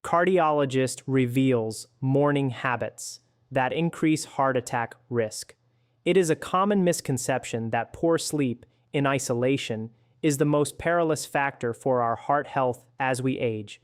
Cardiologist reveals morning habits that increase heart attack risk. It is a common misconception that poor sleep in isolation is the most perilous factor for our heart health as we age.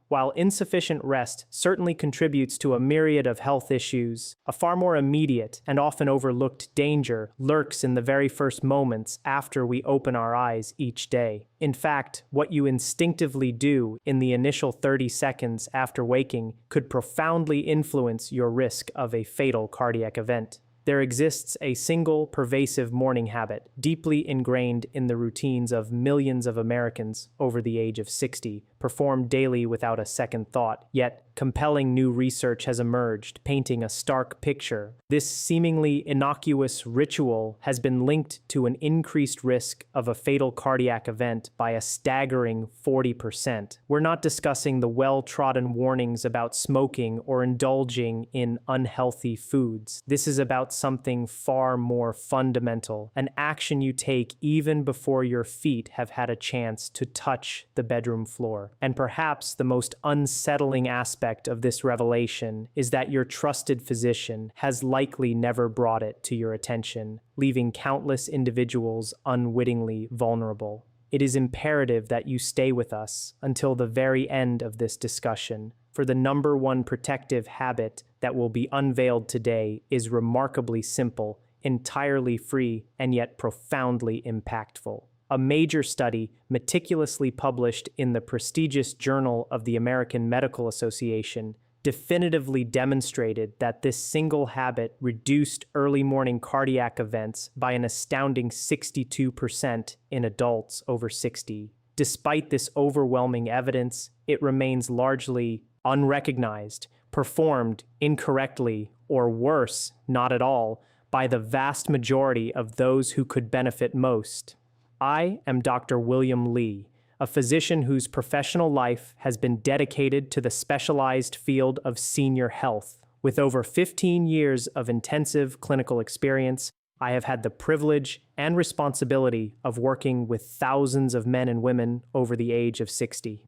While insufficient rest certainly contributes to a myriad of health issues, a far more immediate and often overlooked danger lurks in the very first moments after we open our eyes each day. In fact, what you instinctively do in the initial 30 seconds after waking could profoundly influence your risk of a fatal cardiac event. There exists a single pervasive morning habit, deeply ingrained in the routines of millions of Americans over the age of 60, performed daily without a second thought. Yet, compelling new research has emerged, painting a stark picture. This seemingly innocuous ritual has been linked to an increased risk of a fatal cardiac event by a staggering 40%. We're not discussing the well-trodden warnings about smoking or indulging in unhealthy foods. This is about something far more fundamental, an action you take even before your feet have had a chance to touch the bedroom floor. And perhaps the most unsettling aspect of this revelation is that your trusted physician has likely never brought it to your attention, leaving countless individuals unwittingly vulnerable. It is imperative that you stay with us until the very end of this discussion, for the number one protective habit that will be unveiled today is remarkably simple, entirely free, and yet profoundly impactful. A major study, meticulously published in the prestigious Journal of the American Medical Association, definitively demonstrated that this single habit reduced early morning cardiac events by an astounding 62% in adults over 60. Despite this overwhelming evidence, it remains largely unrecognized, performed incorrectly, or worse, not at all, by the vast majority of those who could benefit most. I am Dr. William Lee, a physician whose professional life has been dedicated to the specialized field of senior health. With over 15 years of intensive clinical experience, I have had the privilege and responsibility of working with thousands of men and women over the age of 60.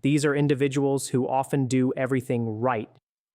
These are individuals who often do everything right.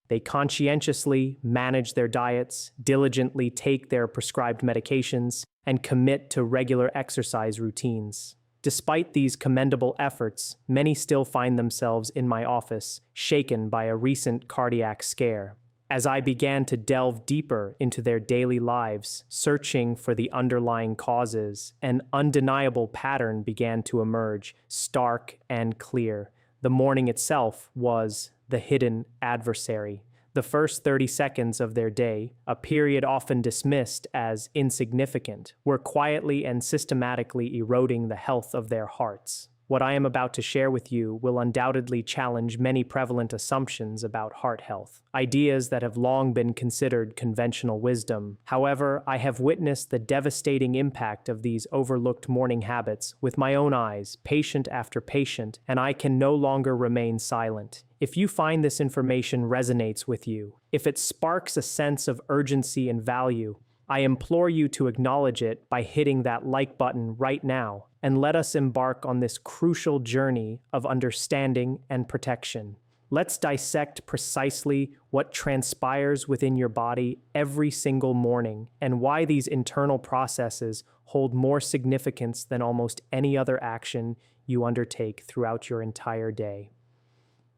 They conscientiously manage their diets, diligently take their prescribed medications, and commit to regular exercise routines. Despite these commendable efforts, many still find themselves in my office, shaken by a recent cardiac scare. As I began to delve deeper into their daily lives, searching for the underlying causes, an undeniable pattern began to emerge, stark and clear. The morning itself was the hidden adversary. The first 30 seconds of their day, a period often dismissed as insignificant, were quietly and systematically eroding the health of their hearts. What I am about to share with you will undoubtedly challenge many prevalent assumptions about heart health, ideas that have long been considered conventional wisdom. However, I have witnessed the devastating impact of these overlooked morning habits with my own eyes, patient after patient, and I can no longer remain silent. If you find this information resonates with you, if it sparks a sense of urgency and value, I implore you to acknowledge it by hitting that like button right now, and let us embark on this crucial journey of understanding and protection. Let's dissect precisely what transpires within your body every single morning and why these internal processes hold more significance than almost any other action you undertake throughout your entire day.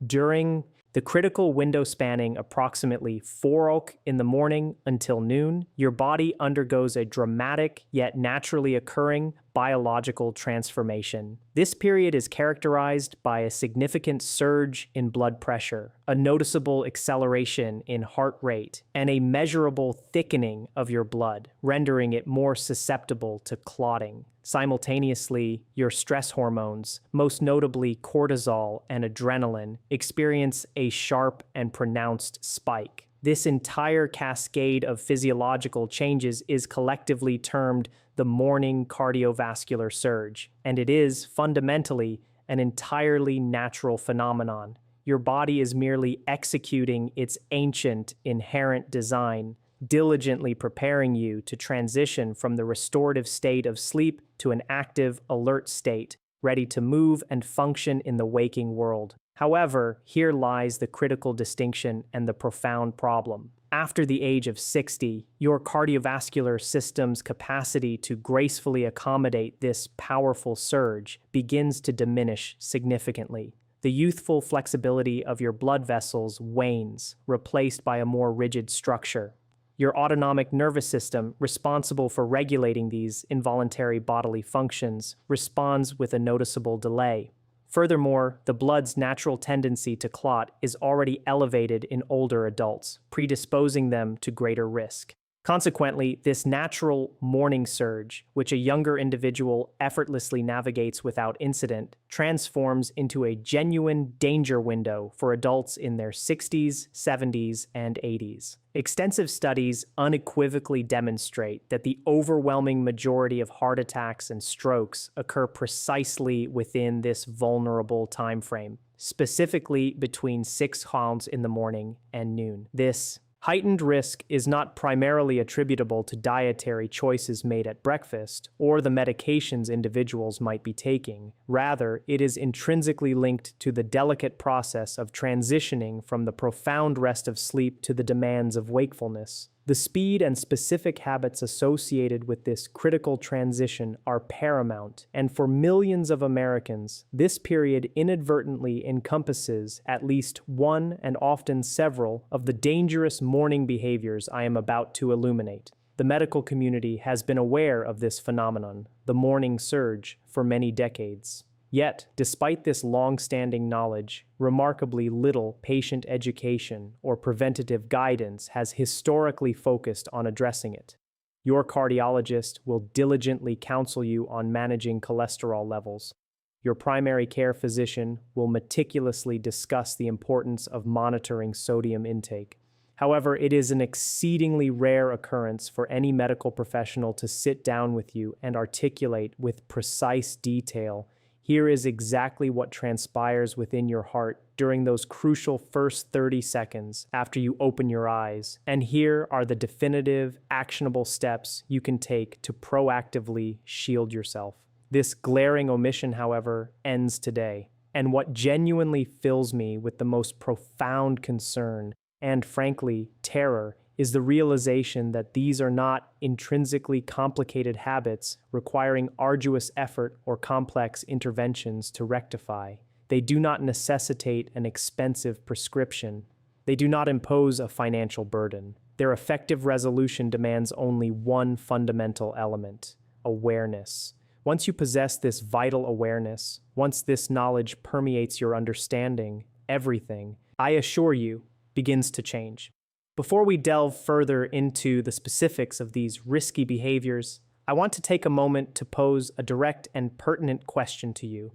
During the critical window spanning approximately 4 in the morning until noon, your body undergoes a dramatic yet naturally occurring biological transformation. This period is characterized by a significant surge in blood pressure, a noticeable acceleration in heart rate, and a measurable thickening of your blood, rendering it more susceptible to clotting. Simultaneously, your stress hormones, most notably cortisol and adrenaline, experience a sharp and pronounced spike. This entire cascade of physiological changes is collectively termed the morning cardiovascular surge, and it is fundamentally an entirely natural phenomenon. Your body is merely executing its ancient, inherent design, diligently preparing you to transition from the restorative state of sleep to an active, alert state, ready to move and function in the waking world. However, here lies the critical distinction and the profound problem. After the age of 60, your cardiovascular system's capacity to gracefully accommodate this powerful surge begins to diminish significantly. The youthful flexibility of your blood vessels wanes, replaced by a more rigid structure. Your autonomic nervous system, responsible for regulating these involuntary bodily functions, responds with a noticeable delay. Furthermore, the blood's natural tendency to clot is already elevated in older adults, predisposing them to greater risk. Consequently, this natural morning surge, which a younger individual effortlessly navigates without incident, transforms into a genuine danger window for adults in their 60s, 70s, and 80s. Extensive studies unequivocally demonstrate that the overwhelming majority of heart attacks and strokes occur precisely within this vulnerable time frame, specifically between 6 in the morning and noon. This heightened risk is not primarily attributable to dietary choices made at breakfast or the medications individuals might be taking. Rather, it is intrinsically linked to the delicate process of transitioning from the profound rest of sleep to the demands of wakefulness. The speed and specific habits associated with this critical transition are paramount, and for millions of Americans, this period inadvertently encompasses at least one and often several of the dangerous morning behaviors I am about to illuminate. The medical community has been aware of this phenomenon, the morning surge, for many decades. Yet, despite this long-standing knowledge, remarkably little patient education or preventative guidance has historically focused on addressing it. Your cardiologist will diligently counsel you on managing cholesterol levels. Your primary care physician will meticulously discuss the importance of monitoring sodium intake. However, it is an exceedingly rare occurrence for any medical professional to sit down with you and articulate with precise detail, "Here is exactly what transpires within your heart during those crucial first 30 seconds after you open your eyes, and here are the definitive, actionable steps you can take to proactively shield yourself." This glaring omission, however, ends today. And what genuinely fills me with the most profound concern and, frankly, terror is the realization that these are not intrinsically complicated habits requiring arduous effort or complex interventions to rectify. They do not necessitate an expensive prescription. They do not impose a financial burden. Their effective resolution demands only one fundamental element: awareness. Once you possess this vital awareness, once this knowledge permeates your understanding, everything, I assure you, begins to change. Before we delve further into the specifics of these risky behaviors, I want to take a moment to pose a direct and pertinent question to you.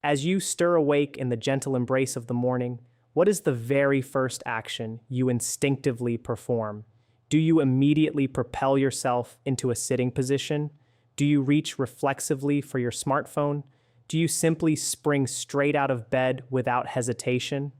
As you stir awake in the gentle embrace of the morning, what is the very first action you instinctively perform? Do you immediately propel yourself into a sitting position? Do you reach reflexively for your smartphone? Do you simply spring straight out of bed without hesitation?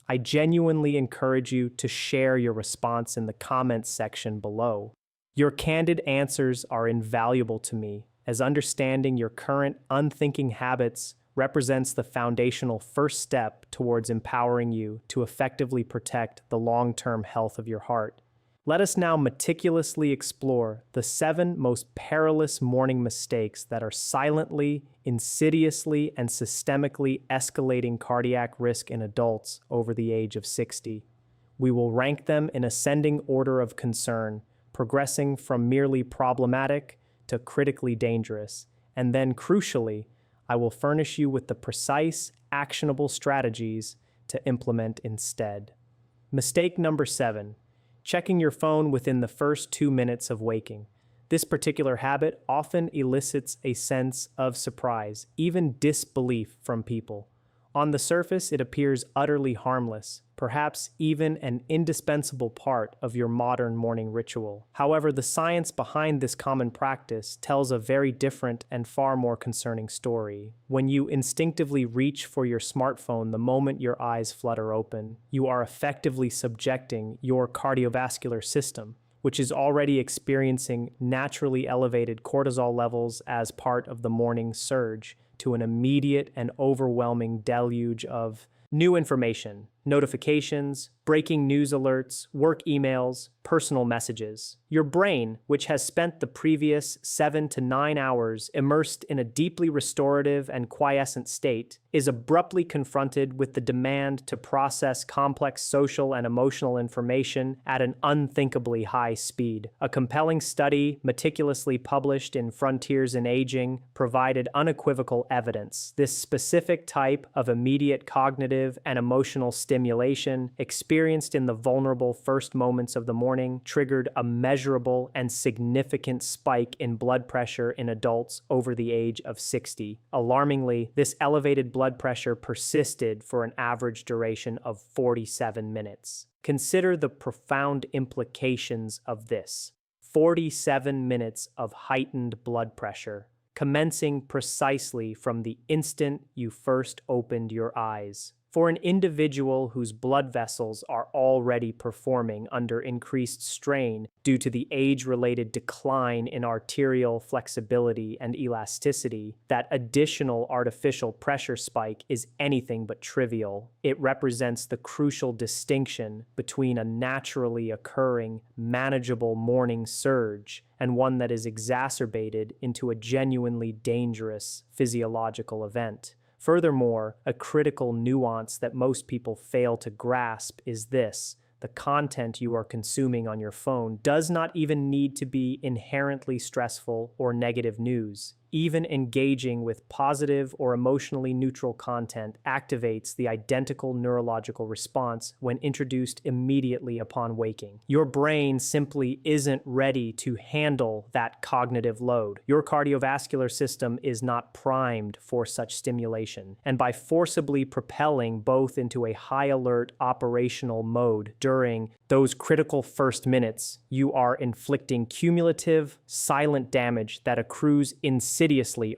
I genuinely encourage you to share your response in the comments section below. Your candid answers are invaluable to me, as understanding your current unthinking habits represents the foundational first step towards empowering you to effectively protect the long-term health of your heart. Let us now meticulously explore the 7 most perilous morning mistakes that are silently, insidiously, and systemically escalating cardiac risk in adults over the age of 60. We will rank them in ascending order of concern, progressing from merely problematic to critically dangerous, and then, crucially, I will furnish you with the precise, actionable strategies to implement instead. Mistake number 7. Checking your phone within the first 2 minutes of waking. This particular habit often elicits a sense of surprise, even disbelief from people. On the surface, it appears utterly harmless, perhaps even an indispensable part of your modern morning ritual. However, the science behind this common practice tells a very different and far more concerning story. When you instinctively reach for your smartphone the moment your eyes flutter open, you are effectively subjecting your cardiovascular system, which is already experiencing naturally elevated cortisol levels as part of the morning surge, to an immediate and overwhelming deluge of New information, notifications, breaking news alerts, work emails, personal messages. Your brain, which has spent the previous 7 to 9 hours immersed in a deeply restorative and quiescent state, is abruptly confronted with the demand to process complex social and emotional information at an unthinkably high speed. A compelling study, meticulously published in Frontiers in Aging, provided unequivocal evidence. This specific type of immediate cognitive and emotional stimulation, experienced in the vulnerable first moments of the morning, triggered a measurable and significant spike in blood pressure in adults over the age of 60. Alarmingly, this elevated blood pressure persisted for an average duration of 47 minutes. Consider the profound implications of this. 47 minutes of heightened blood pressure, commencing precisely from the instant you first opened your eyes. For an individual whose blood vessels are already performing under increased strain due to the age-related decline in arterial flexibility and elasticity, that additional artificial pressure spike is anything but trivial. It represents the crucial distinction between a naturally occurring, manageable morning surge and one that is exacerbated into a genuinely dangerous physiological event. Furthermore, a critical nuance that most people fail to grasp is this: the content you are consuming on your phone does not even need to be inherently stressful or negative news. Even engaging with positive or emotionally neutral content activates the identical neurological response when introduced immediately upon waking. Your brain simply isn't ready to handle that cognitive load. Your cardiovascular system is not primed for such stimulation, and by forcibly propelling both into a high-alert operational mode during those critical first minutes, you are inflicting cumulative, silent damage that accrues insidiously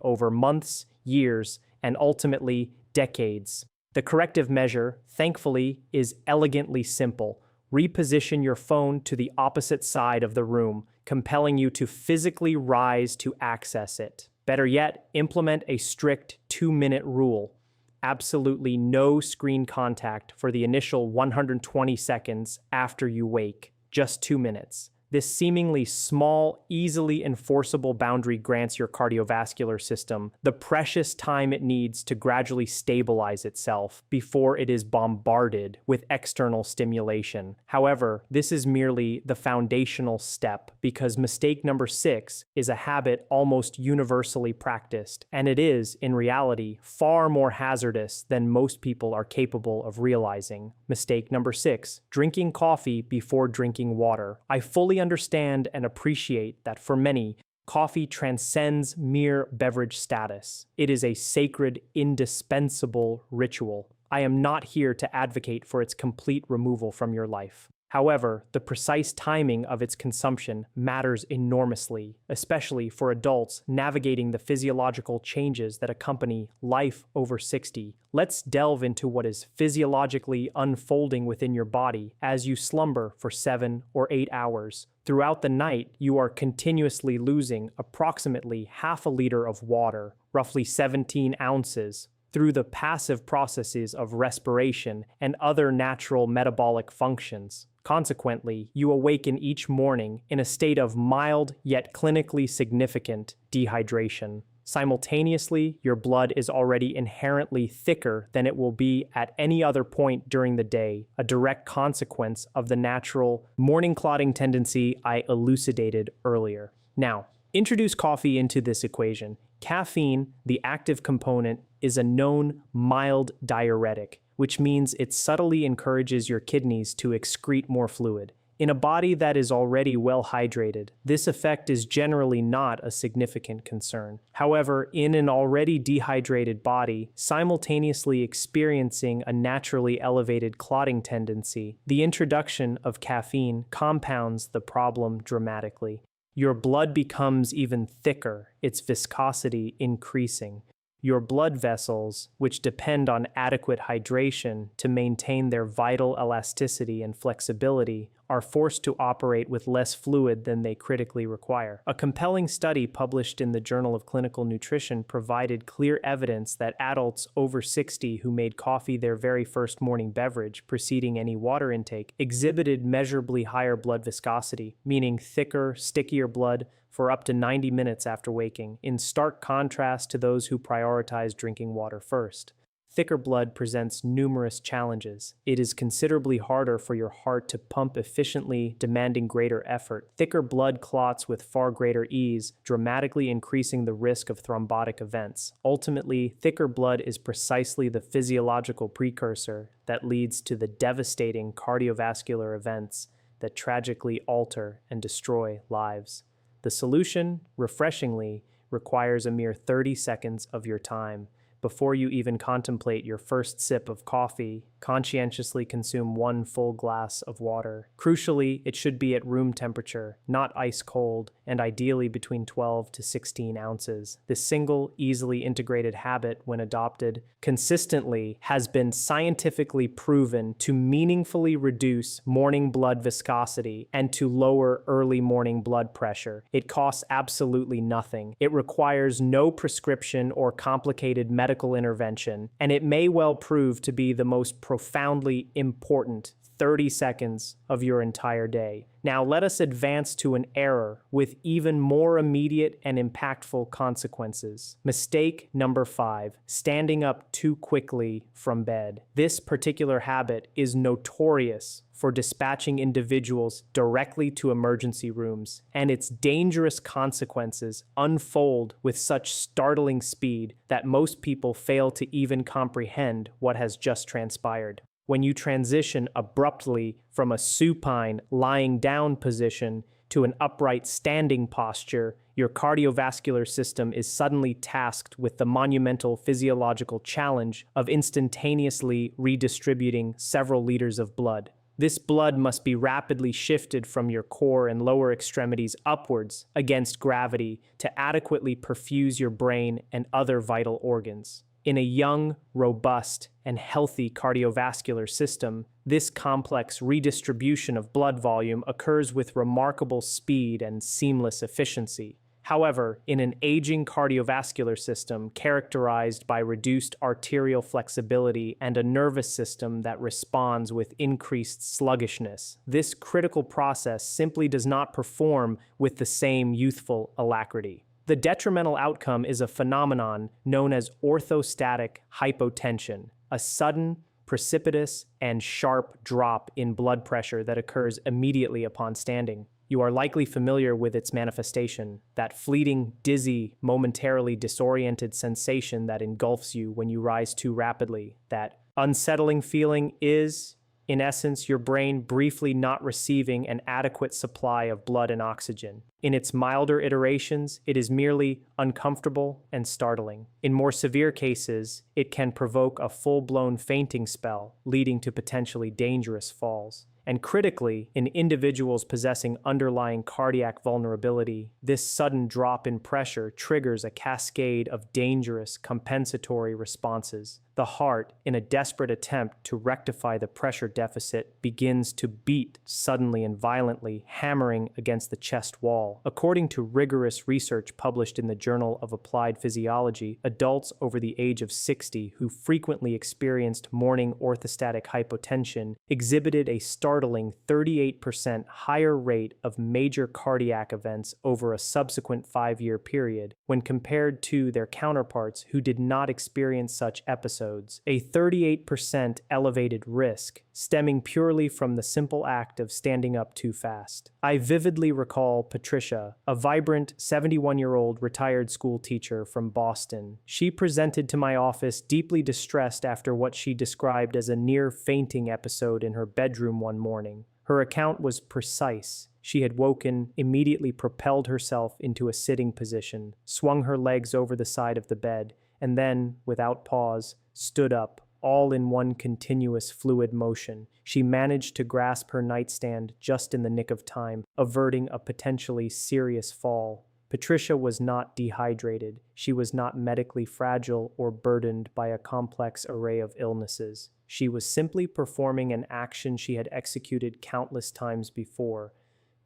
over months, years, and ultimately decades. The corrective measure, thankfully, is elegantly simple. Reposition your phone to the opposite side of the room, compelling you to physically rise to access it. Better yet, implement a strict 2-minute rule. Absolutely no screen contact for the initial 120 seconds after you wake, just 2 minutes. This seemingly small, easily enforceable boundary grants your cardiovascular system the precious time it needs to gradually stabilize itself before it is bombarded with external stimulation. However, this is merely the foundational step, because mistake number 6 is a habit almost universally practiced, and it is, in reality, far more hazardous than most people are capable of realizing. Mistake number 6: drinking coffee before drinking water. I fully understand and appreciate that for many, coffee transcends mere beverage status. It is a sacred, indispensable ritual. I am not here to advocate for its complete removal from your life. However, the precise timing of its consumption matters enormously, especially for adults navigating the physiological changes that accompany life over 60. Let's delve into what is physiologically unfolding within your body as you slumber for 7 or 8 hours. Throughout the night, you are continuously losing approximately half a liter of water, roughly 17 ounces, through the passive processes of respiration and other natural metabolic functions. Consequently, you awaken each morning in a state of mild yet clinically significant dehydration. Simultaneously, your blood is already inherently thicker than it will be at any other point during the day, a direct consequence of the natural morning clotting tendency I elucidated earlier. Now, introduce coffee into this equation. Caffeine, the active component, is a known mild diuretic, which means it subtly encourages your kidneys to excrete more fluid. In a body that is already well hydrated, this effect is generally not a significant concern. However, in an already dehydrated body, simultaneously experiencing a naturally elevated clotting tendency, the introduction of caffeine compounds the problem dramatically. Your blood becomes even thicker, its viscosity increasing. Your blood vessels, which depend on adequate hydration to maintain their vital elasticity and flexibility, are forced to operate with less fluid than they critically require. A compelling study published in the Journal of Clinical Nutrition provided clear evidence that adults over 60 who made coffee their very first morning beverage preceding any water intake exhibited measurably higher blood viscosity, meaning thicker, stickier blood for up to 90 minutes after waking, in stark contrast to those who prioritize drinking water first. Thicker blood presents numerous challenges. It is considerably harder for your heart to pump efficiently, demanding greater effort. Thicker blood clots with far greater ease, dramatically increasing the risk of thrombotic events. Ultimately, thicker blood is precisely the physiological precursor that leads to the devastating cardiovascular events that tragically alter and destroy lives. The solution, refreshingly, requires a mere 30 seconds of your time. Before you even contemplate your first sip of coffee, conscientiously consume 1 full glass of water. Crucially, it should be at room temperature, not ice cold, and ideally between 12 to 16 ounces. This single, easily integrated habit, when adopted consistently, has been scientifically proven to meaningfully reduce morning blood viscosity and to lower early morning blood pressure. It costs absolutely nothing. It requires no prescription or complicated medical intervention, and it may well prove to be the most profoundly important 30 seconds of your entire day. Now let us advance to an error with even more immediate and impactful consequences. Mistake number 5, standing up too quickly from bed. This particular habit is notorious for dispatching individuals directly to emergency rooms, and its dangerous consequences unfold with such startling speed that most people fail to even comprehend what has just transpired. When you transition abruptly from a supine, lying down position to an upright standing posture, your cardiovascular system is suddenly tasked with the monumental physiological challenge of instantaneously redistributing several liters of blood. This blood must be rapidly shifted from your core and lower extremities upwards against gravity to adequately perfuse your brain and other vital organs. In a young, robust, and healthy cardiovascular system, this complex redistribution of blood volume occurs with remarkable speed and seamless efficiency. However, in an aging cardiovascular system characterized by reduced arterial flexibility and a nervous system that responds with increased sluggishness, this critical process simply does not perform with the same youthful alacrity. The detrimental outcome is a phenomenon known as orthostatic hypotension, a sudden, precipitous, and sharp drop in blood pressure that occurs immediately upon standing. You are likely familiar with its manifestation, that fleeting, dizzy, momentarily disoriented sensation that engulfs you when you rise too rapidly. That unsettling feeling is, in essence, your brain briefly not receiving an adequate supply of blood and oxygen. In its milder iterations, it is merely uncomfortable and startling. In more severe cases, it can provoke a full-blown fainting spell, leading to potentially dangerous falls. And critically, in individuals possessing underlying cardiac vulnerability, this sudden drop in pressure triggers a cascade of dangerous compensatory responses. The heart, in a desperate attempt to rectify the pressure deficit, begins to beat suddenly and violently, hammering against the chest wall. According to rigorous research published in the Journal of Applied Physiology, adults over the age of 60 who frequently experienced morning orthostatic hypotension exhibited a startling 38% higher rate of major cardiac events over a subsequent 5-year period when compared to their counterparts who did not experience such episodes. A 38% elevated risk stemming purely from the simple act of standing up too fast. I vividly recall Patricia, a vibrant 71-year-old retired school teacher from Boston. She presented to my office deeply distressed after what she described as a near fainting episode in her bedroom one morning. Her account was precise. She had woken, immediately propelled herself into a sitting position, swung her legs over the side of the bed, and then, without pause, stood up, all in one continuous fluid motion. She managed to grasp her nightstand just in the nick of time, averting a potentially serious fall. Patricia was not dehydrated. She was not medically fragile or burdened by a complex array of illnesses. She was simply performing an action she had executed countless times before,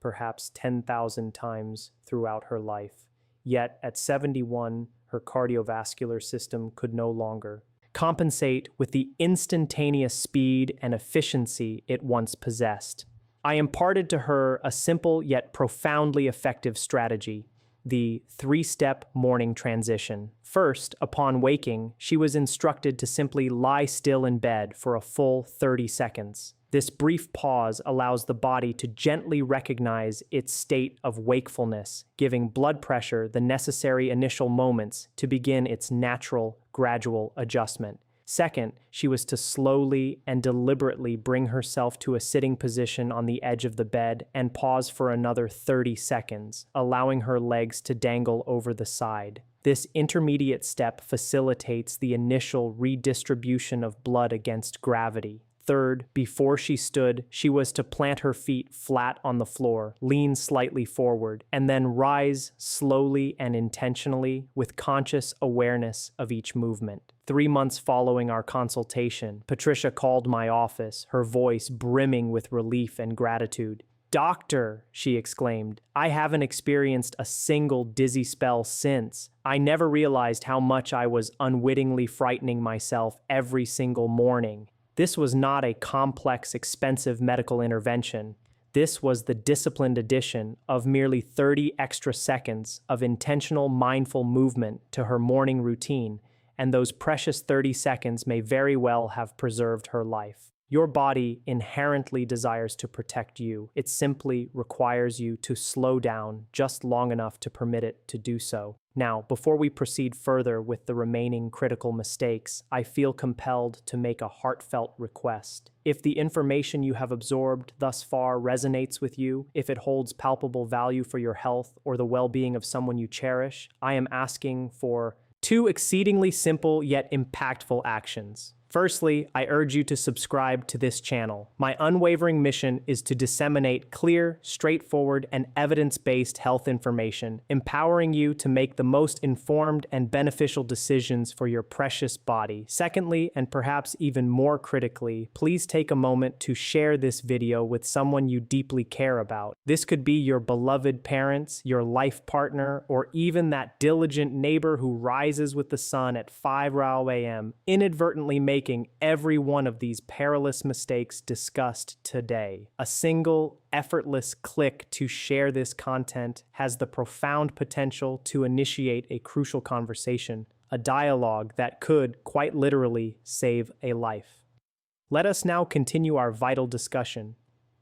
perhaps 10,000 times throughout her life. Yet, at 71, her cardiovascular system could no longer compensate with the instantaneous speed and efficiency it once possessed. I imparted to her a simple yet profoundly effective strategy, the three-step morning transition. First, upon waking, she was instructed to simply lie still in bed for a full 30 seconds. This brief pause allows the body to gently recognize its state of wakefulness, giving blood pressure the necessary initial moments to begin its natural, gradual adjustment. Second, she was to slowly and deliberately bring herself to a sitting position on the edge of the bed and pause for another 30 seconds, allowing her legs to dangle over the side. This intermediate step facilitates the initial redistribution of blood against gravity. Third, before she stood, she was to plant her feet flat on the floor, lean slightly forward, and then rise slowly and intentionally with conscious awareness of each movement. 3 months following our consultation, Patricia called my office, her voice brimming with relief and gratitude. "Doctor," she exclaimed, "I haven't experienced a single dizzy spell since. I never realized how much I was unwittingly frightening myself every single morning." This was not a complex, expensive medical intervention. This was the disciplined addition of merely 30 extra seconds of intentional, mindful movement to her morning routine, and those precious 30 seconds may very well have preserved her life. Your body inherently desires to protect you. It simply requires you to slow down just long enough to permit it to do so. Now, before we proceed further with the remaining critical mistakes, I feel compelled to make a heartfelt request. If the information you have absorbed thus far resonates with you, if it holds palpable value for your health or the well-being of someone you cherish, I am asking for 2 exceedingly simple yet impactful actions. Firstly, I urge you to subscribe to this channel. My unwavering mission is to disseminate clear, straightforward, and evidence-based health information, empowering you to make the most informed and beneficial decisions for your precious body. Secondly, and perhaps even more critically, please take a moment to share this video with someone you deeply care about. This could be your beloved parents, your life partner, or even that diligent neighbor who rises with the sun at 5 a.m., inadvertently making every one of these perilous mistakes discussed today. A single, effortless click to share this content has the profound potential to initiate a crucial conversation, a dialogue that could, quite literally, save a life. Let us now continue our vital discussion.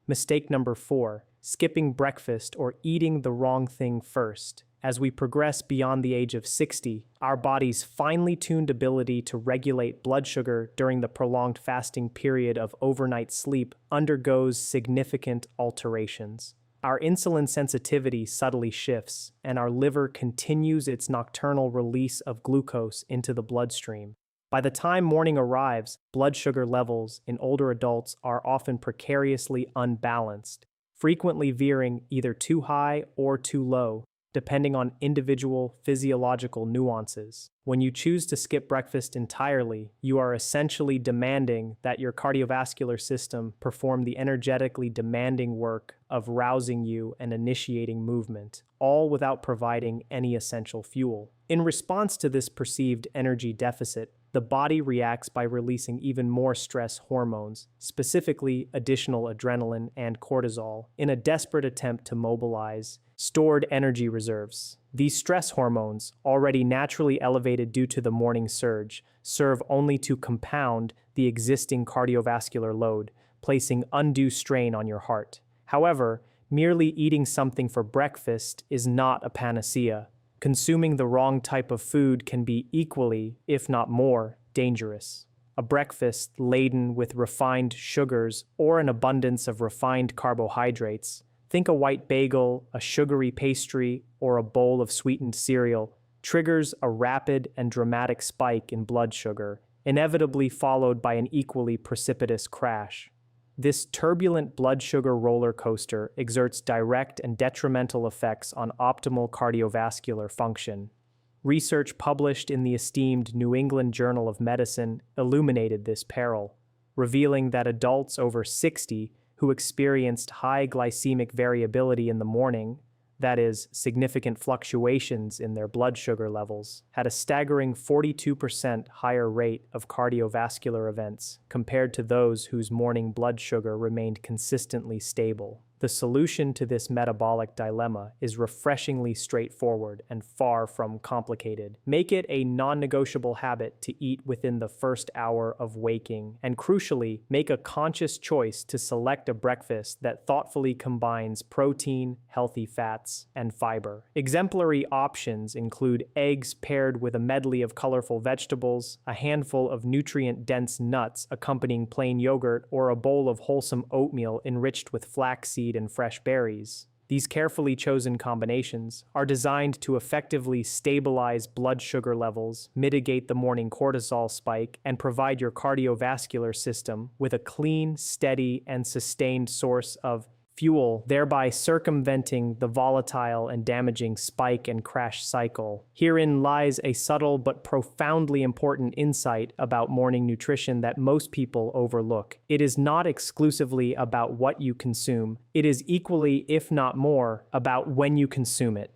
Mistake number 4, skipping breakfast or eating the wrong thing first. As we progress beyond the age of 60, our body's finely tuned ability to regulate blood sugar during the prolonged fasting period of overnight sleep undergoes significant alterations. Our insulin sensitivity subtly shifts, and our liver continues its nocturnal release of glucose into the bloodstream. By the time morning arrives, blood sugar levels in older adults are often precariously unbalanced, frequently veering either too high or too low, depending on individual physiological nuances. When you choose to skip breakfast entirely, you are essentially demanding that your cardiovascular system perform the energetically demanding work of rousing you and initiating movement, all without providing any essential fuel. In response to this perceived energy deficit, the body reacts by releasing even more stress hormones, specifically additional adrenaline and cortisol, in a desperate attempt to mobilize stored energy reserves. These stress hormones, already naturally elevated due to the morning surge, serve only to compound the existing cardiovascular load, placing undue strain on your heart. However, merely eating something for breakfast is not a panacea. Consuming the wrong type of food can be equally, if not more, dangerous. A breakfast laden with refined sugars or an abundance of refined carbohydrates, think a white bagel, a sugary pastry, or a bowl of sweetened cereal, triggers a rapid and dramatic spike in blood sugar, inevitably followed by an equally precipitous crash. This turbulent blood sugar roller coaster exerts direct and detrimental effects on optimal cardiovascular function. Research published in the esteemed New England Journal of Medicine illuminated this peril, revealing that adults over 60 who experienced high glycemic variability in the morning, that is, significant fluctuations in their blood sugar levels, had a staggering 42% higher rate of cardiovascular events compared to those whose morning blood sugar remained consistently stable. The solution to this metabolic dilemma is refreshingly straightforward and far from complicated. Make it a non-negotiable habit to eat within the first hour of waking, and crucially, make a conscious choice to select a breakfast that thoughtfully combines protein, healthy fats, and fiber. Exemplary options include eggs paired with a medley of colorful vegetables, a handful of nutrient-dense nuts accompanying plain yogurt, or a bowl of wholesome oatmeal enriched with flaxseed and fresh berries. These carefully chosen combinations are designed to effectively stabilize blood sugar levels, mitigate the morning cortisol spike, and provide your cardiovascular system with a clean, steady, and sustained source of fuel, thereby circumventing the volatile and damaging spike and crash cycle. Herein lies a subtle but profoundly important insight about morning nutrition that most people overlook. It is not exclusively about what you consume. It is equally, if not more, about when you consume it.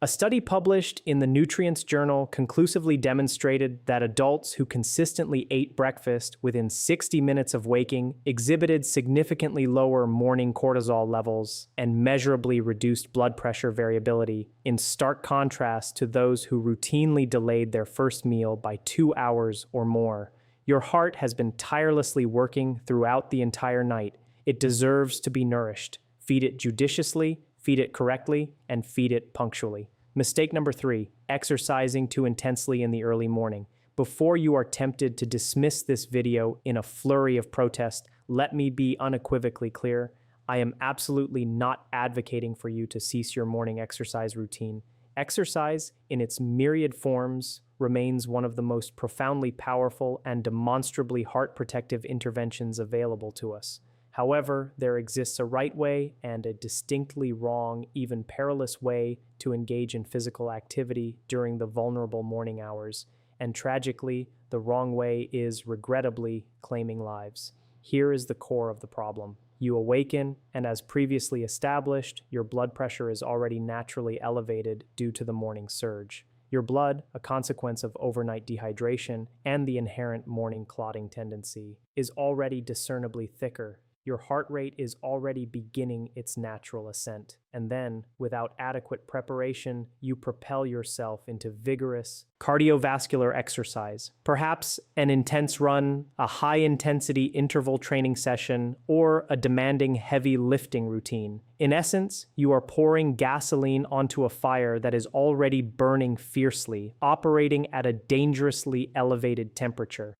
A study published in the Nutrients Journal conclusively demonstrated that adults who consistently ate breakfast within 60 minutes of waking exhibited significantly lower morning cortisol levels and measurably reduced blood pressure variability, in stark contrast to those who routinely delayed their first meal by 2 hours or more. Your heart has been tirelessly working throughout the entire night. It deserves to be nourished. Feed it judiciously, feed it correctly, and feed it punctually. Mistake number 3, exercising too intensely in the early morning. Before you are tempted to dismiss this video in a flurry of protest, let me be unequivocally clear. I am absolutely not advocating for you to cease your morning exercise routine. Exercise, in its myriad forms, remains one of the most profoundly powerful and demonstrably heart-protective interventions available to us. However, there exists a right way and a distinctly wrong, even perilous way to engage in physical activity during the vulnerable morning hours, and tragically, the wrong way is, regrettably, claiming lives. Here is the core of the problem. You awaken, and as previously established, your blood pressure is already naturally elevated due to the morning surge. Your blood, a consequence of overnight dehydration and the inherent morning clotting tendency, is already discernibly thicker. Your heart rate is already beginning its natural ascent, and then, without adequate preparation, you propel yourself into vigorous cardiovascular exercise, perhaps an intense run, a high-intensity interval training session, or a demanding heavy lifting routine. In essence, you are pouring gasoline onto a fire that is already burning fiercely, operating at a dangerously elevated temperature.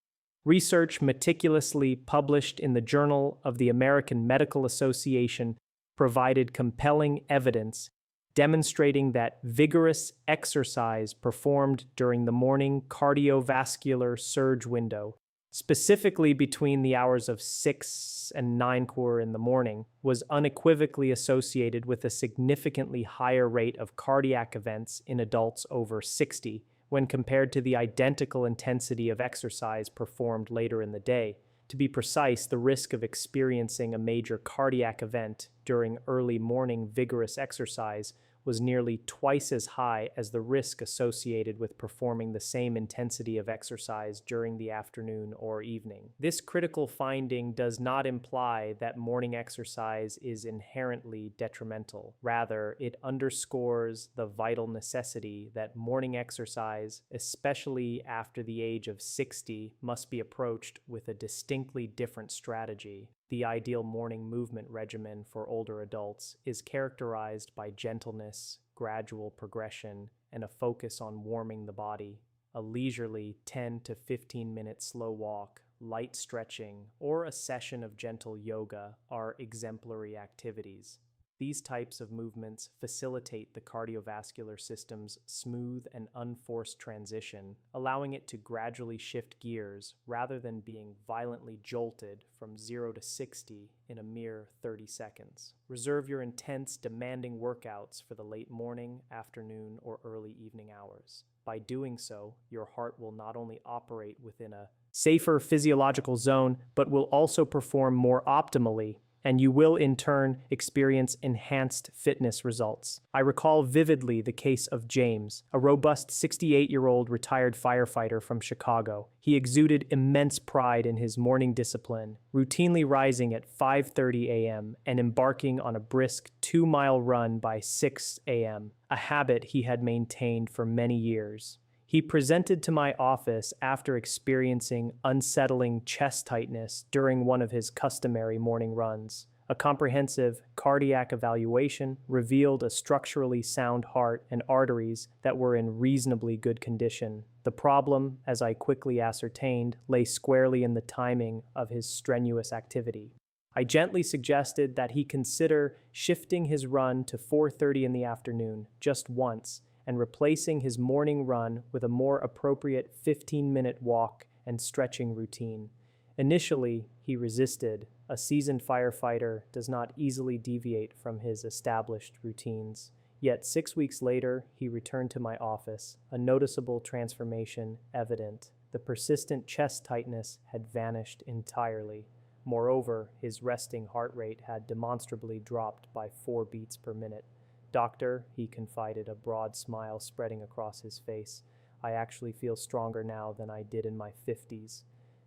Research meticulously published in the Journal of the American Medical Association provided compelling evidence demonstrating that vigorous exercise performed during the morning cardiovascular surge window, specifically between the hours of 6 and 9 in the morning, was unequivocally associated with a significantly higher rate of cardiac events in adults over 60 when compared to the identical intensity of exercise performed later in the day. To be precise, the risk of experiencing a major cardiac event during early morning vigorous exercise was nearly twice as high as the risk associated with performing the same intensity of exercise during the afternoon or evening. This critical finding does not imply that morning exercise is inherently detrimental. Rather, it underscores the vital necessity that morning exercise, especially after the age of 60, must be approached with a distinctly different strategy. The ideal morning movement regimen for older adults is characterized by gentleness, gradual progression, and a focus on warming the body. A leisurely 10 to 15-minute slow walk, light stretching, or a session of gentle yoga are exemplary activities. These types of movements facilitate the cardiovascular system's smooth and unforced transition, allowing it to gradually shift gears rather than being violently jolted from 0 to 60 in a mere 30 seconds. Reserve your intense, demanding workouts for the late morning, afternoon, or early evening hours. By doing so, your heart will not only operate within a safer physiological zone, but will also perform more optimally, and you will in turn experience enhanced fitness results. I recall vividly the case of James, a robust 68-year-old retired firefighter from Chicago. He exuded immense pride in his morning discipline, routinely rising at 5:30 a.m. and embarking on a brisk 2-mile run by 6 a.m., a habit he had maintained for many years. He presented to my office after experiencing unsettling chest tightness during one of his customary morning runs. A comprehensive cardiac evaluation revealed a structurally sound heart and arteries that were in reasonably good condition. The problem, as I quickly ascertained, lay squarely in the timing of his strenuous activity. I gently suggested that he consider shifting his run to 4:30 in the afternoon, just once, and replacing his morning run with a more appropriate 15-minute walk and stretching routine. Initially, he resisted. A seasoned firefighter does not easily deviate from his established routines. Yet 6 weeks later, he returned to my office, a noticeable transformation evident. The persistent chest tightness had vanished entirely. Moreover, his resting heart rate had demonstrably dropped by 4 beats per minute. "Doctor," he confided, a broad smile spreading across his face, "I actually feel stronger now than I did in my 50s.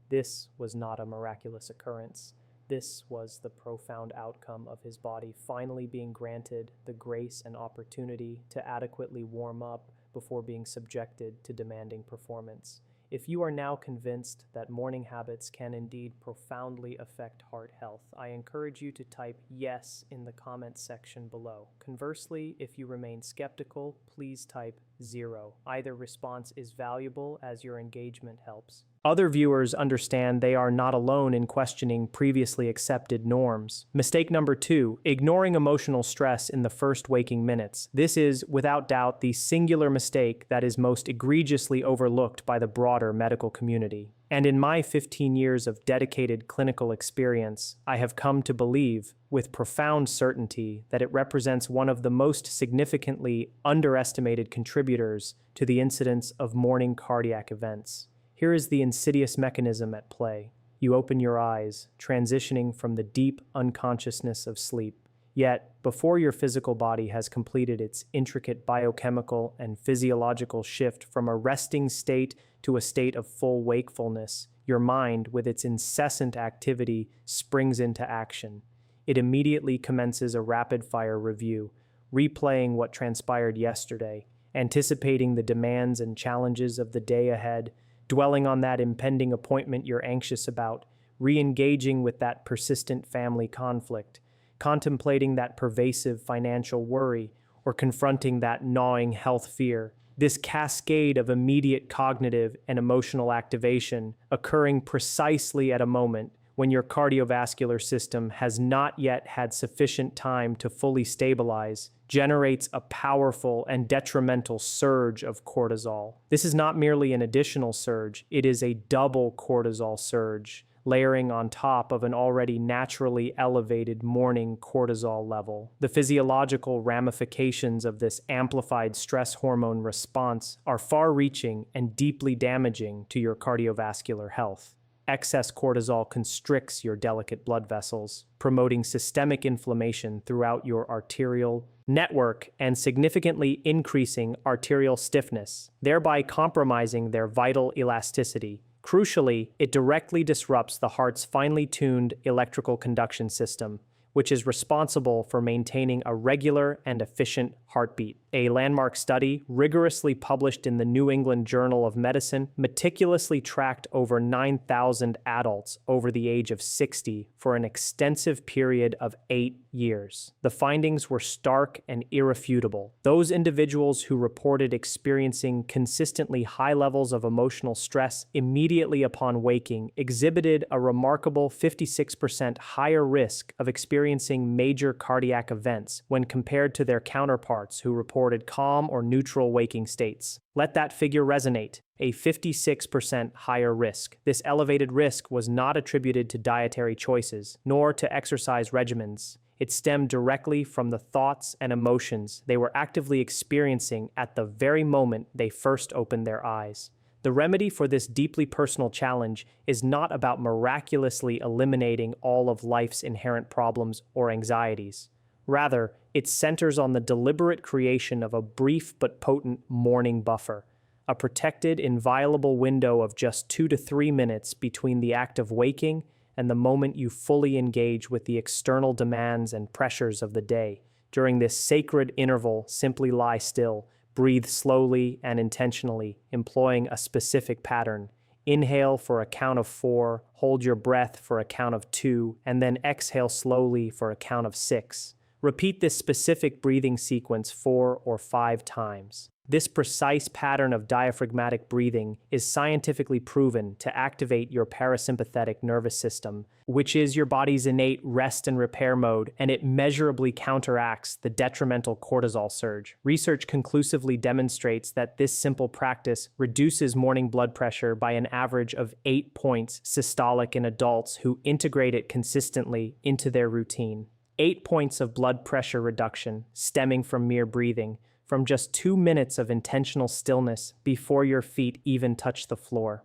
This was not a miraculous occurrence. This was the profound outcome of his body finally being granted the grace and opportunity to adequately warm up before being subjected to demanding performance." If you are now convinced that morning habits can indeed profoundly affect heart health, I encourage you to type "yes" in the comments section below. Conversely, if you remain skeptical, please type 0. Either response is valuable as your engagement helps. Other viewers understand they are not alone in questioning previously accepted norms. Mistake number 2, ignoring emotional stress in the first waking minutes. This is, without doubt, the singular mistake that is most egregiously overlooked by the broader medical community. And in my 15 years of dedicated clinical experience, I have come to believe, with profound certainty, that it represents one of the most significantly underestimated contributors to the incidence of morning cardiac events. Here is the insidious mechanism at play. You open your eyes, transitioning from the deep unconsciousness of sleep. Yet, before your physical body has completed its intricate biochemical and physiological shift from a resting state to a state of full wakefulness, your mind, with its incessant activity, springs into action. It immediately commences a rapid-fire review, replaying what transpired yesterday, anticipating the demands and challenges of the day ahead, dwelling on that impending appointment you're anxious about, re-engaging with that persistent family conflict, contemplating that pervasive financial worry, or confronting that gnawing health fear. This cascade of immediate cognitive and emotional activation occurring precisely at a moment when your cardiovascular system has not yet had sufficient time to fully stabilize, generates a powerful and detrimental surge of cortisol. This is not merely an additional surge, it is a double cortisol surge, layering on top of an already naturally elevated morning cortisol level. The physiological ramifications of this amplified stress hormone response are far-reaching and deeply damaging to your cardiovascular health. Excess cortisol constricts your delicate blood vessels, promoting systemic inflammation throughout your arterial network and significantly increasing arterial stiffness, thereby compromising their vital elasticity. Crucially, it directly disrupts the heart's finely tuned electrical conduction system, which is responsible for maintaining a regular and efficient heartbeat. A landmark study, rigorously published in the New England Journal of Medicine, meticulously tracked over 9,000 adults over the age of 60 for an extensive period of 8 years. The findings were stark and irrefutable. Those individuals who reported experiencing consistently high levels of emotional stress immediately upon waking exhibited a remarkable 56% higher risk of experiencing experiencing major cardiac events when compared to their counterparts who reported calm or neutral waking states. Let that figure resonate. A 56% higher risk. This elevated risk was not attributed to dietary choices, nor to exercise regimens. It stemmed directly from the thoughts and emotions they were actively experiencing at the very moment they first opened their eyes. The remedy for this deeply personal challenge is not about miraculously eliminating all of life's inherent problems or anxieties. Rather, it centers on the deliberate creation of a brief but potent morning buffer, a protected, inviolable window of just 2 to 3 minutes between the act of waking and the moment you fully engage with the external demands and pressures of the day. During this sacred interval, simply lie still. Breathe slowly and intentionally, employing a specific pattern. Inhale for a count of 4, hold your breath for a count of 2, and then exhale slowly for a count of 6. Repeat this specific breathing sequence 4 or 5 times. This precise pattern of diaphragmatic breathing is scientifically proven to activate your parasympathetic nervous system, which is your body's innate rest and repair mode, and it measurably counteracts the detrimental cortisol surge. Research conclusively demonstrates that this simple practice reduces morning blood pressure by an average of 8 points systolic in adults who integrate it consistently into their routine. 8 points of blood pressure reduction stemming from mere breathing, from just 2 minutes of intentional stillness before your feet even touch the floor.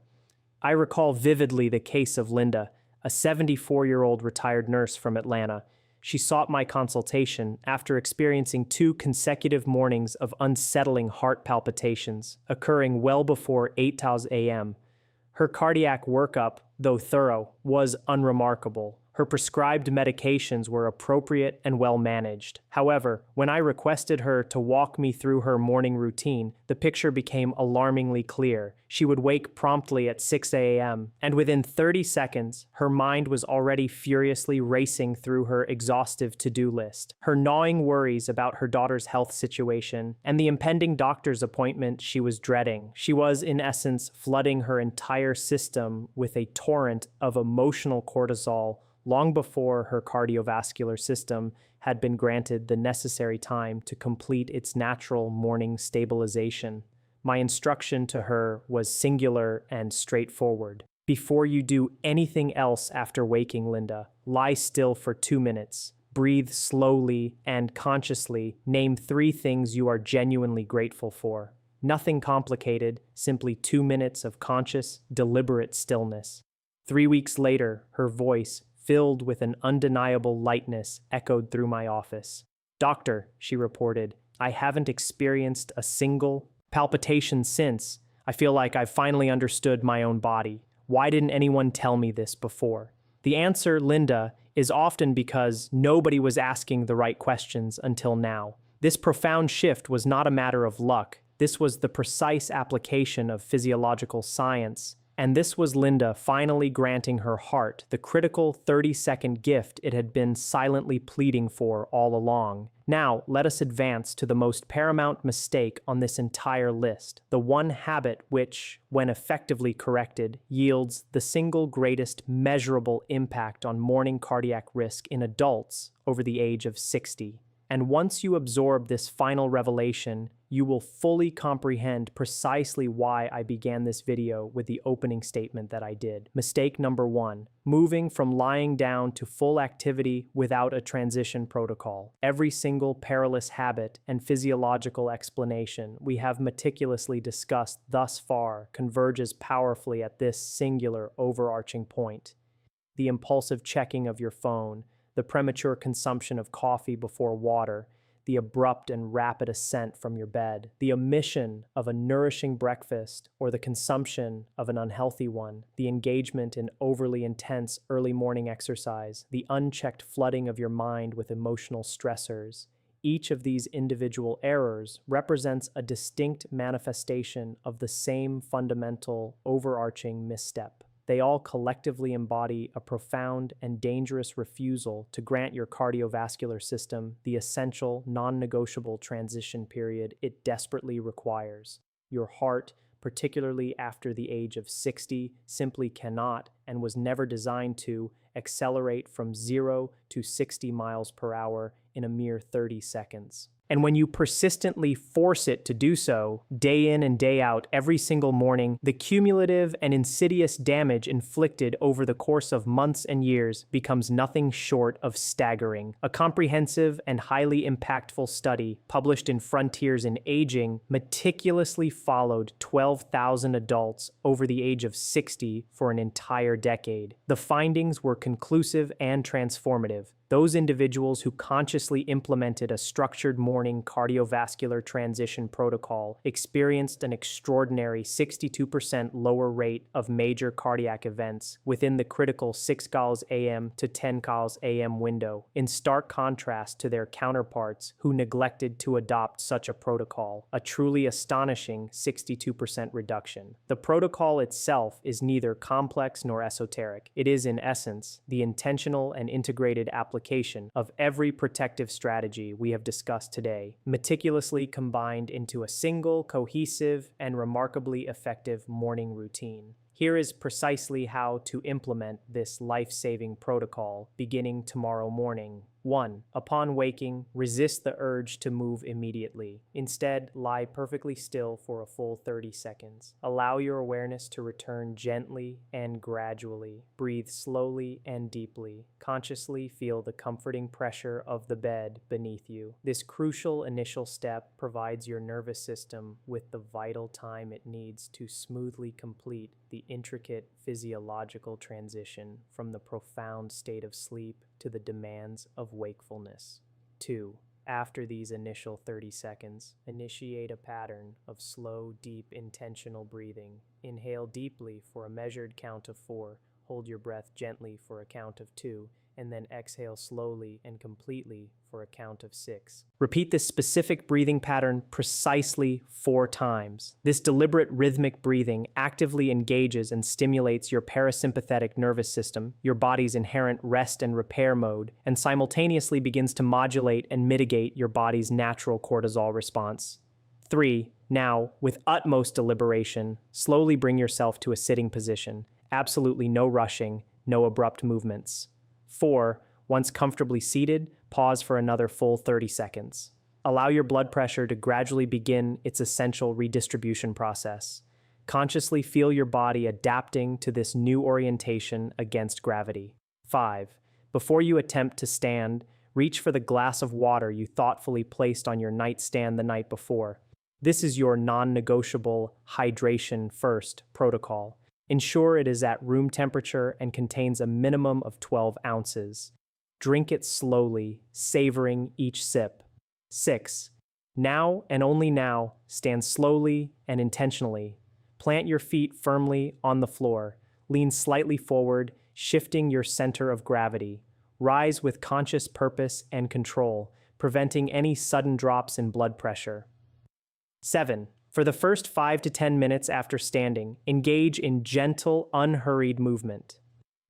I recall vividly the case of Linda, a 74-year-old retired nurse from Atlanta. She sought my consultation after experiencing 2 consecutive mornings of unsettling heart palpitations, occurring well before 8 a.m. Her cardiac workup, though thorough, was unremarkable. Her prescribed medications were appropriate and well managed. However, when I requested her to walk me through her morning routine, the picture became alarmingly clear. She would wake promptly at 6 a.m., and within 30 seconds, her mind was already furiously racing through her exhaustive to-do list. Her gnawing worries about her daughter's health situation and the impending doctor's appointment she was dreading. She was, in essence, flooding her entire system with a torrent of emotional cortisol long before her cardiovascular system had been granted the necessary time to complete its natural morning stabilization. My instruction to her was singular and straightforward. Before you do anything else after waking, Linda, lie still for 2 minutes. Breathe slowly and consciously. Name 3 things you are genuinely grateful for. Nothing complicated, simply 2 minutes of conscious, deliberate stillness. 3 weeks later, her voice, filled with an undeniable lightness, echoed through my office. "Doctor," she reported, "I haven't experienced a single palpitation since. I feel like I've finally understood my own body. Why didn't anyone tell me this before?" The answer, Linda, is often because nobody was asking the right questions until now. This profound shift was not a matter of luck. This was the precise application of physiological science. And this was Linda finally granting her heart the critical 30-second gift it had been silently pleading for all along. Now, let us advance to the most paramount mistake on this entire list, the one habit which, when effectively corrected, yields the single greatest measurable impact on morning cardiac risk in adults over the age of 60. And once you absorb this final revelation, you will fully comprehend precisely why I began this video with the opening statement that I did. Mistake number 1, moving from lying down to full activity without a transition protocol. Every single perilous habit and physiological explanation we have meticulously discussed thus far converges powerfully at this singular overarching point. The impulsive checking of your phone, the premature consumption of coffee before water, the abrupt and rapid ascent from your bed, the omission of a nourishing breakfast or the consumption of an unhealthy one, the engagement in overly intense early morning exercise, the unchecked flooding of your mind with emotional stressors. Each of these individual errors represents a distinct manifestation of the same fundamental, overarching misstep. They all collectively embody a profound and dangerous refusal to grant your cardiovascular system the essential, non-negotiable transition period it desperately requires. Your heart, particularly after the age of 60, simply cannot and was never designed to accelerate from 0 to 60 miles per hour in a mere 30 seconds. And when you persistently force it to do so, day in and day out, every single morning, the cumulative and insidious damage inflicted over the course of months and years becomes nothing short of staggering. A comprehensive and highly impactful study published in Frontiers in Aging meticulously followed 12,000 adults over the age of 60 for an entire decade. The findings were conclusive and transformative. Those individuals who consciously implemented a structured morning cardiovascular transition protocol experienced an extraordinary 62% lower rate of major cardiac events within the critical 6 Gals AM to 10 Gals AM window, in stark contrast to their counterparts who neglected to adopt such a protocol, a truly astonishing 62% reduction. The protocol itself is neither complex nor esoteric. It is, in essence, the intentional and integrated application of every protective strategy we have discussed today, meticulously combined into a single, cohesive, and remarkably effective morning routine. Here is precisely how to implement this life-saving protocol beginning tomorrow morning. 1. Upon waking, resist the urge to move immediately. Instead, lie perfectly still for a full 30 seconds. Allow your awareness to return gently and gradually. Breathe slowly and deeply. Consciously feel the comforting pressure of the bed beneath you. This crucial initial step provides your nervous system with the vital time it needs to smoothly complete the intricate physiological transition from the profound state of sleep to the demands of wakefulness. 2. After these initial 30 seconds, initiate a pattern of slow, deep, intentional breathing. Inhale deeply for a measured count of 4, hold your breath gently for a count of 2, and then exhale slowly and completely for a count of 6. Repeat this specific breathing pattern precisely 4 times. This deliberate rhythmic breathing actively engages and stimulates your parasympathetic nervous system, your body's inherent rest and repair mode, and simultaneously begins to modulate and mitigate your body's natural cortisol response. 3. Now, with utmost deliberation, slowly bring yourself to a sitting position. Absolutely no rushing, no abrupt movements. 4. Once comfortably seated, pause for another full 30 seconds. Allow your blood pressure to gradually begin its essential redistribution process. Consciously feel your body adapting to this new orientation against gravity. 5. Before you attempt to stand, reach for the glass of water you thoughtfully placed on your nightstand the night before. This is your non-negotiable hydration first protocol. Ensure it is at room temperature and contains a minimum of 12 ounces. Drink it slowly, savoring each sip. 6. Now and only now, stand slowly and intentionally. Plant your feet firmly on the floor. Lean slightly forward, shifting your center of gravity. Rise with conscious purpose and control, preventing any sudden drops in blood pressure. 7. For the first 5 to 10 minutes after standing, engage in gentle, unhurried movement.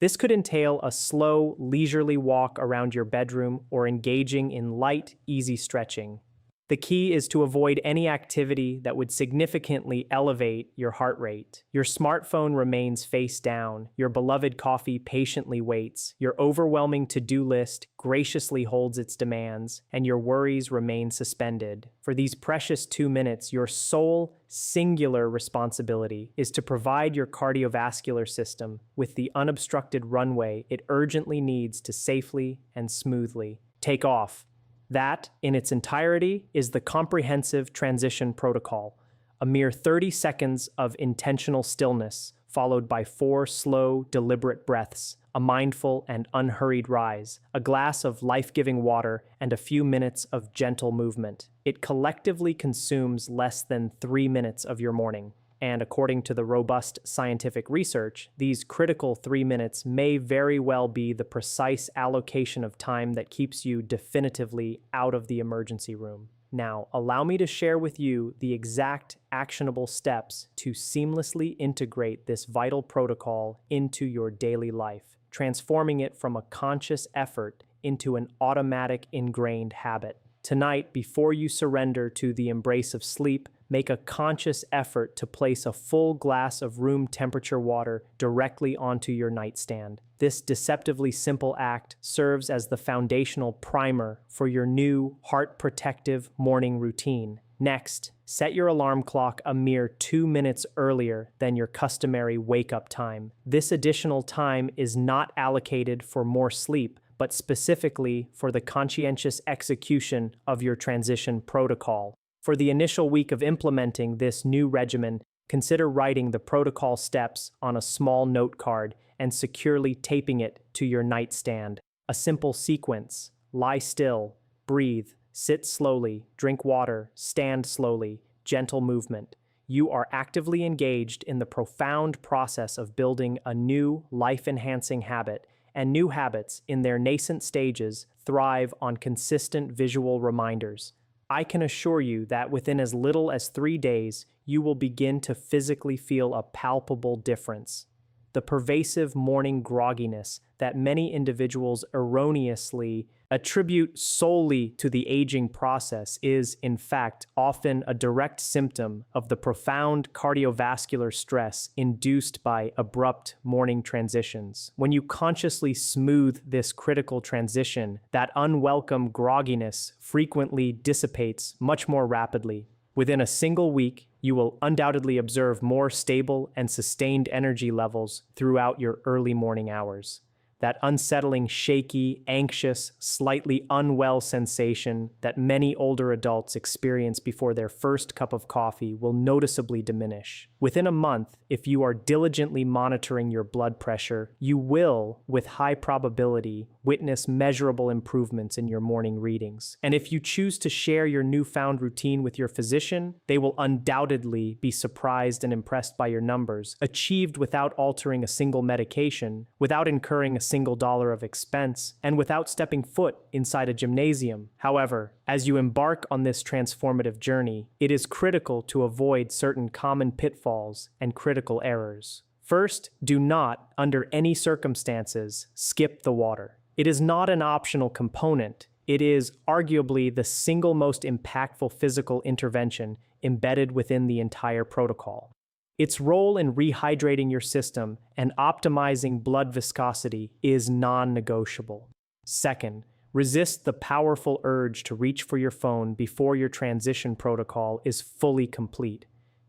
This could entail a slow, leisurely walk around your bedroom or engaging in light, easy stretching. The key is to avoid any activity that would significantly elevate your heart rate. Your smartphone remains face down, your beloved coffee patiently waits, your overwhelming to-do list graciously holds its demands, and your worries remain suspended. For these precious 2 minutes, your sole, singular responsibility is to provide your cardiovascular system with the unobstructed runway it urgently needs to safely and smoothly take off. That, in its entirety, is the comprehensive transition protocol, a mere 30 seconds of intentional stillness, followed by 4 slow, deliberate breaths, a mindful and unhurried rise, a glass of life-giving water, and a few minutes of gentle movement. It collectively consumes less than 3 minutes of your morning. And according to the robust scientific research, these critical 3 minutes may very well be the precise allocation of time that keeps you definitively out of the emergency room. Now, allow me to share with you the exact actionable steps to seamlessly integrate this vital protocol into your daily life, transforming it from a conscious effort into an automatic ingrained habit. Tonight, before you surrender to the embrace of sleep, make a conscious effort to place a full glass of room temperature water directly onto your nightstand. This deceptively simple act serves as the foundational primer for your new, heart-protective morning routine. Next, set your alarm clock a mere 2 minutes earlier than your customary wake-up time. This additional time is not allocated for more sleep, but specifically for the conscientious execution of your transition protocol. For the initial week of implementing this new regimen, consider writing the protocol steps on a small note card and securely taping it to your nightstand. A simple sequence: lie still, breathe, sit slowly, drink water, stand slowly, gentle movement. You are actively engaged in the profound process of building a new, life-enhancing habit, and new habits, in their nascent stages, thrive on consistent visual reminders. I can assure you that within as little as 3 days, you will begin to physically feel a palpable difference. The pervasive morning grogginess that many individuals erroneously attribute solely to the aging process is, in fact, often a direct symptom of the profound cardiovascular stress induced by abrupt morning transitions. When you consciously smooth this critical transition, that unwelcome grogginess frequently dissipates much more rapidly. Within a single week, you will undoubtedly observe more stable and sustained energy levels throughout your early morning hours. That unsettling, shaky, anxious, slightly unwell sensation that many older adults experience before their first cup of coffee will noticeably diminish. Within a month, if you are diligently monitoring your blood pressure, you will, with high probability, witness measurable improvements in your morning readings. And if you choose to share your newfound routine with your physician, they will undoubtedly be surprised and impressed by your numbers, achieved without altering a single medication, without incurring a single dollar of expense, and without stepping foot inside a gymnasium. However, as you embark on this transformative journey, it is critical to avoid certain common pitfalls and critical errors. First, do not, under any circumstances, skip the water. It is not an optional component. It is arguably the single most impactful physical intervention embedded within the entire protocol. Its role in rehydrating your system and optimizing blood viscosity is non-negotiable. Second, resist the powerful urge to reach for your phone before your transition protocol is fully complete.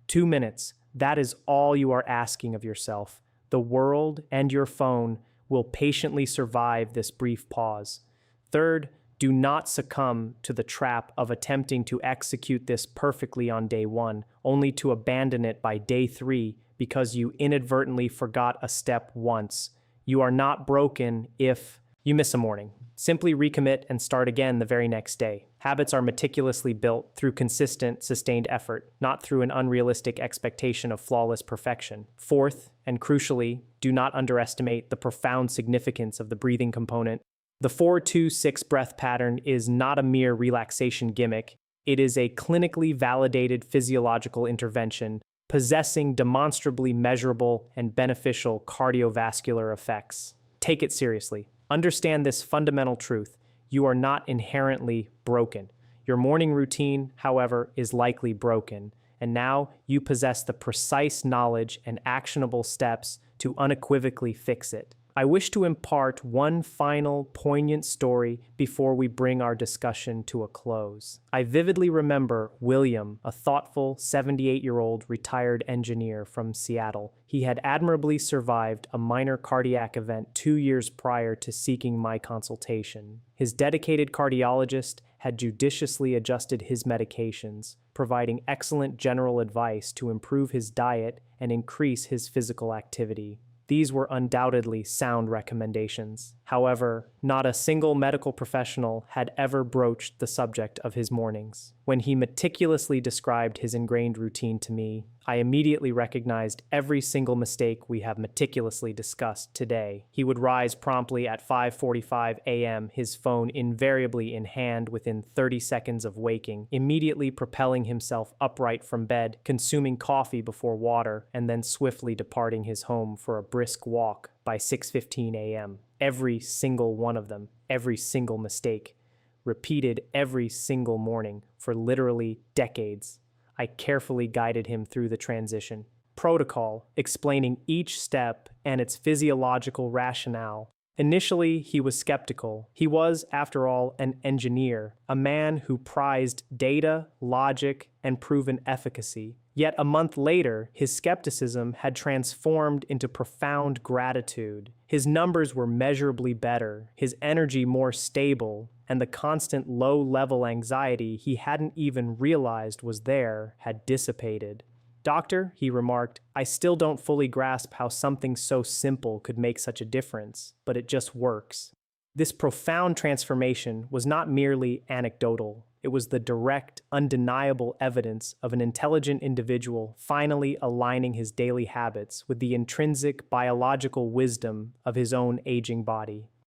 2 minutes, that is all you are asking of yourself. The world and your phone will patiently survive this brief pause. Third, do not succumb to the trap of attempting to execute this perfectly on day 1, only to abandon it by day 3 because you inadvertently forgot a step once. You are not broken if you miss a morning. Simply recommit and start again the very next day. Habits are meticulously built through consistent, sustained effort, not through an unrealistic expectation of flawless perfection. Fourth, and crucially, do not underestimate the profound significance of the breathing component. The 4-2-6 breath pattern is not a mere relaxation gimmick. It is a clinically validated physiological intervention possessing demonstrably measurable and beneficial cardiovascular effects. Take it seriously. Understand this fundamental truth. You are not inherently broken. Your morning routine, however, is likely broken, and now you possess the precise knowledge and actionable steps to unequivocally fix it. I wish to impart one final poignant story before we bring our discussion to a close. I vividly remember William, a thoughtful 78-year-old retired engineer from Seattle. He had admirably survived a minor cardiac event 2 years prior to seeking my consultation. His dedicated cardiologist had judiciously adjusted his medications, providing excellent general advice to improve his diet and increase his physical activity. These were undoubtedly sound recommendations. However, not a single medical professional had ever broached the subject of his mornings. When he meticulously described his ingrained routine to me, I immediately recognized every single mistake we have meticulously discussed today. He would rise promptly at 5:45 a.m., his phone invariably in hand within 30 seconds of waking, immediately propelling himself upright from bed, consuming coffee before water, and then swiftly departing his home for a brisk walk by 6:15 a.m. Every single one of them, every single mistake, repeated every single morning for literally decades. I carefully guided him through the transition. Protocol, explaining each step and its physiological rationale. Initially, he was skeptical. He was, after all, an engineer, a man who prized data, logic, and proven efficacy. Yet a month later, his skepticism had transformed into profound gratitude. His numbers were measurably better, his energy more stable, and the constant low-level anxiety he hadn't even realized was there had dissipated. "Doctor," he remarked, "I still don't fully grasp how something so simple could make such a difference, but it just works." This profound transformation was not merely anecdotal. It was the direct, undeniable evidence of an intelligent individual finally aligning his daily habits with the intrinsic biological wisdom of his own aging body.